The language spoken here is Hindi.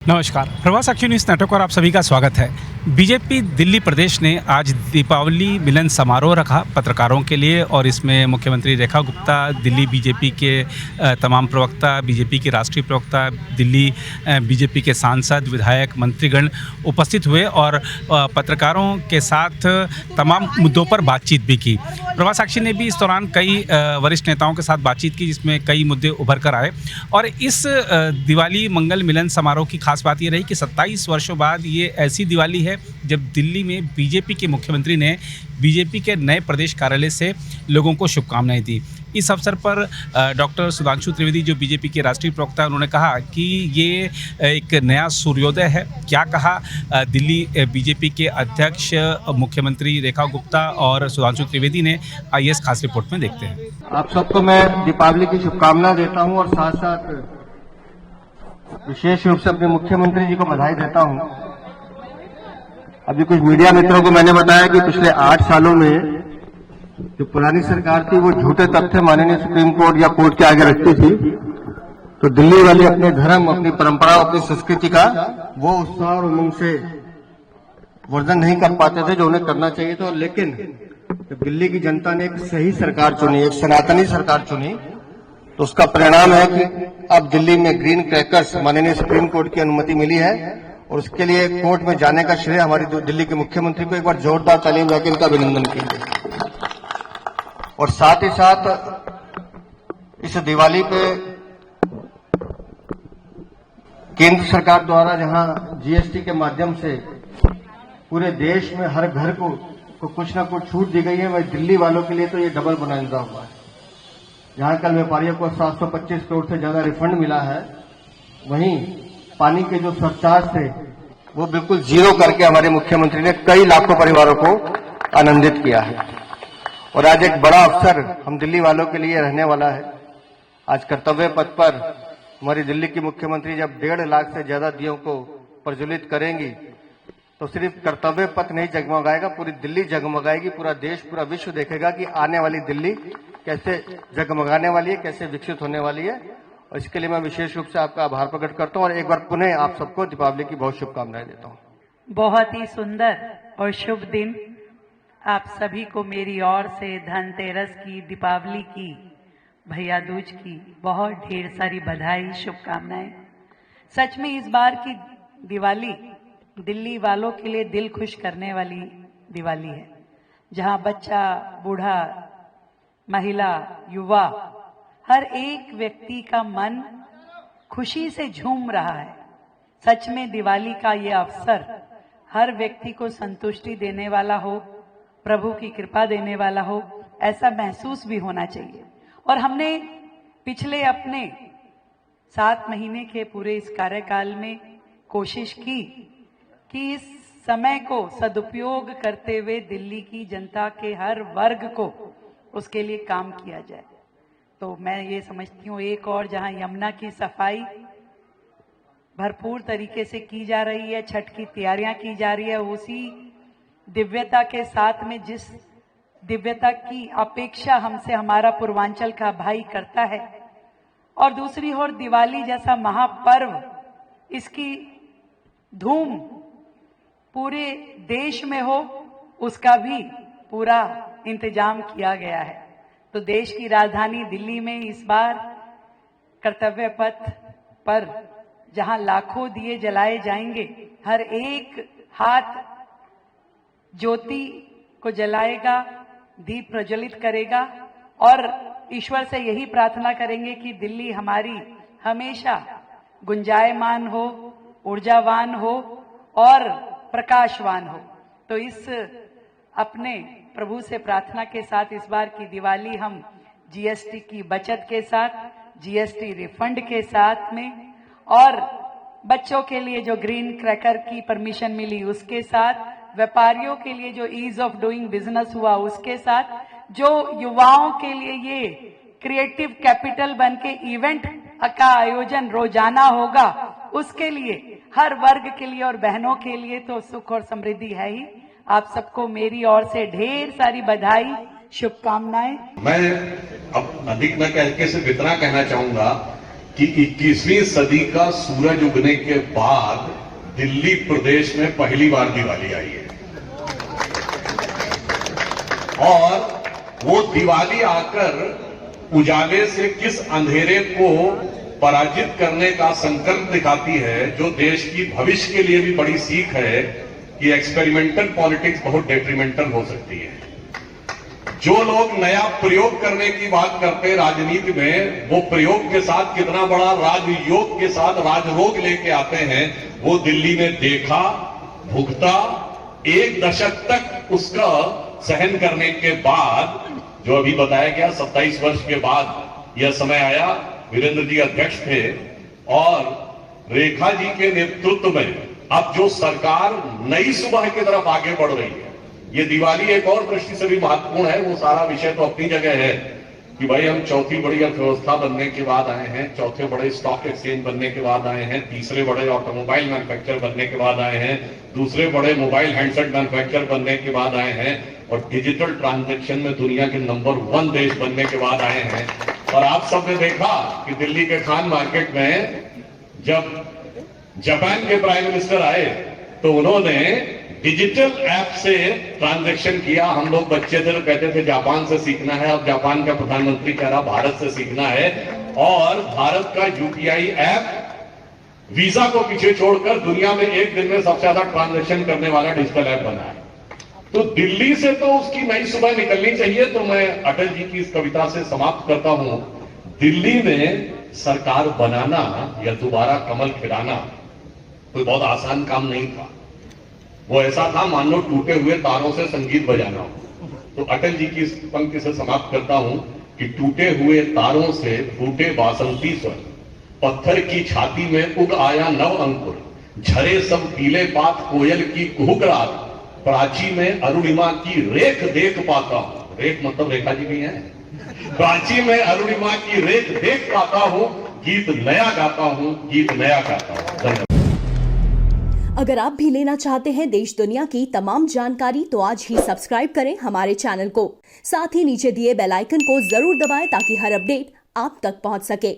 नमस्कार, प्रवास साक्षी न्यूज़ नेटवर्क और आप सभी का स्वागत है। बीजेपी दिल्ली प्रदेश ने आज दीपावली मिलन समारोह रखा पत्रकारों के लिए और इसमें मुख्यमंत्री रेखा गुप्ता, दिल्ली बीजेपी के तमाम प्रवक्ता, बीजेपी के राष्ट्रीय प्रवक्ता, दिल्ली बीजेपी के सांसद, विधायक, मंत्रीगण उपस्थित हुए और पत्रकारों के साथ तमाम मुद्दों पर बातचीत भी की। प्रवास साक्षी ने भी इस दौरान कई वरिष्ठ नेताओं के साथ बातचीत की जिसमें कई मुद्दे उभर कर आए और इस दिवाली मंगल मिलन समारोह की खास बात ये रही कि 27 वर्षों बाद ये ऐसी दिवाली है जब दिल्ली में बीजेपी के मुख्यमंत्री ने बीजेपी के नए प्रदेश कार्यालय से लोगों को शुभकामनाएं दी। इस अवसर पर डॉक्टर सुधांशु त्रिवेदी जो बीजेपी के राष्ट्रीय प्रवक्ता उन्होंने कहा कि ये एक नया सूर्योदय है। क्या कहा दिल्ली बीजेपी के अध्यक्ष मुख्यमंत्री रेखा गुप्ता और सुधांशु त्रिवेदी ने, आइए इस खास रिपोर्ट में देखते हैं। आप सबको मैं दीपावली की शुभकामना देता हूं और साथ साथ विशेष रूप से अपने मुख्यमंत्री जी को बधाई देता हूं। अभी कुछ मीडिया मित्रों को मैंने बताया कि पिछले 8 सालों में जो पुरानी सरकार थी वो झूठे तथ्य माननीय सुप्रीम कोर्ट या कोर्ट के आगे रखती थी, तो दिल्ली वाले अपने धर्म, अपनी परंपरा, अपनी संस्कृति का वो उत्साह और उमंग से वर्णन नहीं कर पाते थे जो उन्हें करना चाहिए था। लेकिन जब दिल्ली की जनता ने एक सही सरकार चुनी, एक सनातनी सरकार चुनी, तो उसका परिणाम है कि अब दिल्ली में ग्रीन क्रैकर्स माननीय सुप्रीम कोर्ट की अनुमति मिली है और उसके लिए कोर्ट में जाने का श्रेय हमारी दिल्ली के मुख्यमंत्री को एक बार जोरदार ताली बजा के इनका अभिनंदन कीजिए। और साथ ही साथ इस दिवाली पे केंद्र सरकार द्वारा जहां जीएसटी के माध्यम से पूरे देश में हर घर को कुछ ना कुछ छूट दी गई है, वही दिल्ली वालों के लिए तो ये डबल बोनस हुआ है। जहां कल व्यापारियों को 725 करोड़ से ज्यादा रिफंड मिला है, वहीं पानी के जो सरचार्ज थे वो बिल्कुल जीरो करके हमारे मुख्यमंत्री ने कई लाखों परिवारों को आनंदित किया है। और आज एक बड़ा अवसर हम दिल्ली वालों के लिए रहने वाला है। आज कर्तव्य पथ पर हमारी दिल्ली की मुख्यमंत्री जब 1.5 लाख से ज्यादा दियों को प्रज्वलित करेंगी तो सिर्फ कर्तव्य पथ नहीं जगमगाएगा, पूरी दिल्ली जगमगाएगी, पूरा देश, पूरा विश्व देखेगा कि आने वाली दिल्ली कैसे जगमगाने वाली है, कैसे विकसित होने वाली है। और इसके लिए मैं विशेष रूप से आपका आभार प्रकट करता हूं और एक बार पुनः आप सबको दीपावली की बहुत शुभकामनाएं देता हूं। बहुत ही सुंदर और शुभ दिन आप सभी को मेरी ओर से धनतेरस की, दीपावली की, भैया दूज की बहुत ढेर सारी बधाई, शुभकामनाएं। सच में इस बार की दिवाली दिल्ली वालों के लिए दिल खुश करने वाली दिवाली है, जहां बच्चा, बूढ़ा, महिला, युवा, हर एक व्यक्ति का मन खुशी से झूम रहा है। सच में दिवाली का ये अवसर हर व्यक्ति को संतुष्टि देने वाला हो, प्रभु की कृपा देने वाला हो, ऐसा महसूस भी होना चाहिए। और हमने पिछले अपने 7 महीने के पूरे इस कार्यकाल में कोशिश की कि इस समय को सदुपयोग करते हुए दिल्ली की जनता के हर वर्ग को उसके लिए काम किया जाए। तो मैं ये समझती हूँ, एक और जहां यमुना की सफाई भरपूर तरीके से की जा रही है, छठ की तैयारियां की जा रही है, उसी दिव्यता के साथ में जिस दिव्यता की अपेक्षा हमसे हमारा पूर्वांचल का भाई करता है, और दूसरी ओर दिवाली जैसा महापर्व, इसकी धूम पूरे देश में हो, उसका भी पूरा इंतजाम किया गया है। तो देश की राजधानी दिल्ली में इस बार कर्तव्य पथ पर जहां लाखों दिए जलाए जाएंगे, हर एक हाथ ज्योति को जलाएगा, दीप प्रज्वलित करेगा और ईश्वर से यही प्रार्थना करेंगे कि दिल्ली हमारी हमेशा गुंजायमान हो, ऊर्जावान हो और प्रकाशवान हो। तो इस अपने प्रभु से प्रार्थना के साथ इस बार की दिवाली हम जीएसटी की बचत के साथ, जीएसटी रिफंड के साथ में, और बच्चों के लिए जो ग्रीन क्रैकर की परमिशन मिली उसके साथ, व्यापारियों के लिए जो ईज ऑफ डूइंग बिजनेस हुआ उसके साथ, जो युवाओं के लिए ये क्रिएटिव कैपिटल बन के इवेंट का आयोजन रोजाना होगा, उसके लिए, हर वर्ग के लिए और बहनों के लिए तो सुख और समृद्धि है ही। आप सबको मेरी ओर से ढेर सारी बधाई, शुभकामनाएं। मैं अब अधिक न कह के सिर्फ इतना कहना चाहूंगा कि 21वीं सदी का सूरज उगने के बाद दिल्ली प्रदेश में पहली बार दिवाली आई है। और वो दिवाली आकर उजाले से किस अंधेरे को पराजित करने का संकल्प दिखाती है, जो देश की भविष्य के लिए भी बड़ी सीख है कि एक्सपेरिमेंटल पॉलिटिक्स बहुत डेट्रीमेंटल हो सकती है। जो लोग नया प्रयोग करने की बात करते हैं राजनीति में, वो प्रयोग के साथ कितना बड़ा राजयोग के साथ राजरोग लेके आते हैं, वो दिल्ली में देखा, भुगता। 1 दशक तक उसका सहन करने के बाद, जो अभी बताया गया 27 वर्ष के बाद यह समय आया। वीरेंद्र जी अध्यक्ष थे और रेखा जी के नेतृत्व में अब जो सरकार नई सुबह की तरफ आगे बढ़ रही है, ये दिवाली एक और दृष्टि से भी महत्वपूर्ण है। वो सारा विषय तो अपनी जगह है कि भाई हम चौथी बड़ी अर्थव्यवस्था बनने के बाद आए हैं, चौथे बड़े स्टॉक एक्सचेंज बनने के बाद आए हैं, तीसरे बड़े ऑटोमोबाइल मैन्युफैक्चर बनने के बाद आए हैं, दूसरे बड़े मोबाइल हैंडसेट मैन्युफैक्चर बनने के बाद आए हैं, और डिजिटल ट्रांजैक्शन में दुनिया के नंबर 1 देश बनने के बाद आए हैं। और आप सबने देखा कि दिल्ली के खान मार्केट में जब जापान के प्राइम मिनिस्टर आए तो उन्होंने डिजिटल ऐप से ट्रांजैक्शन किया। हम लोग बच्चे थे तो कहते थे जापान से सीखना है, अब जापान का प्रधानमंत्री कह रहा भारत से सीखना है। और भारत का यूपीआई ऐप वीजा को पीछे छोड़कर दुनिया में एक दिन में सबसे ज्यादा ट्रांजैक्शन करने वाला डिजिटल ऐप बना है। तो दिल्ली से तो उसकी नई सुबह निकलनी चाहिए। तो मैं अटल जी की इस कविता से समाप्त करता हूं। दिल्ली में सरकार बनाना या दोबारा कमल खिलाना कोई बहुत आसान काम नहीं था। वो ऐसा था मान लो टूटे हुए तारों से संगीत बजाना हो। तो अटल जी की इस पंक्ति से समाप्त करता हूं कि टूटे हुए तारों से फूटे बासंती स्वर, पत्थर की छाती में उग आया नव अंकुर, झरे सब पीले पात कोयल की कुहुक रात, प्राची में अरुणिमा की रेख देख पाता हूं। रेख मतलब रेखा जी भी है। प्राची में अरुणिमा की रेख देख पाता हूं, गीत नया गाता हूं, गीत नया गाता हूं। धन्यवाद। अगर आप भी लेना चाहते हैं देश दुनिया की तमाम जानकारी तो आज ही सब्सक्राइब करें हमारे चैनल को। साथ ही नीचे दिए बेल आइकन को जरूर दबाएं ताकि हर अपडेट आप तक पहुंच सके।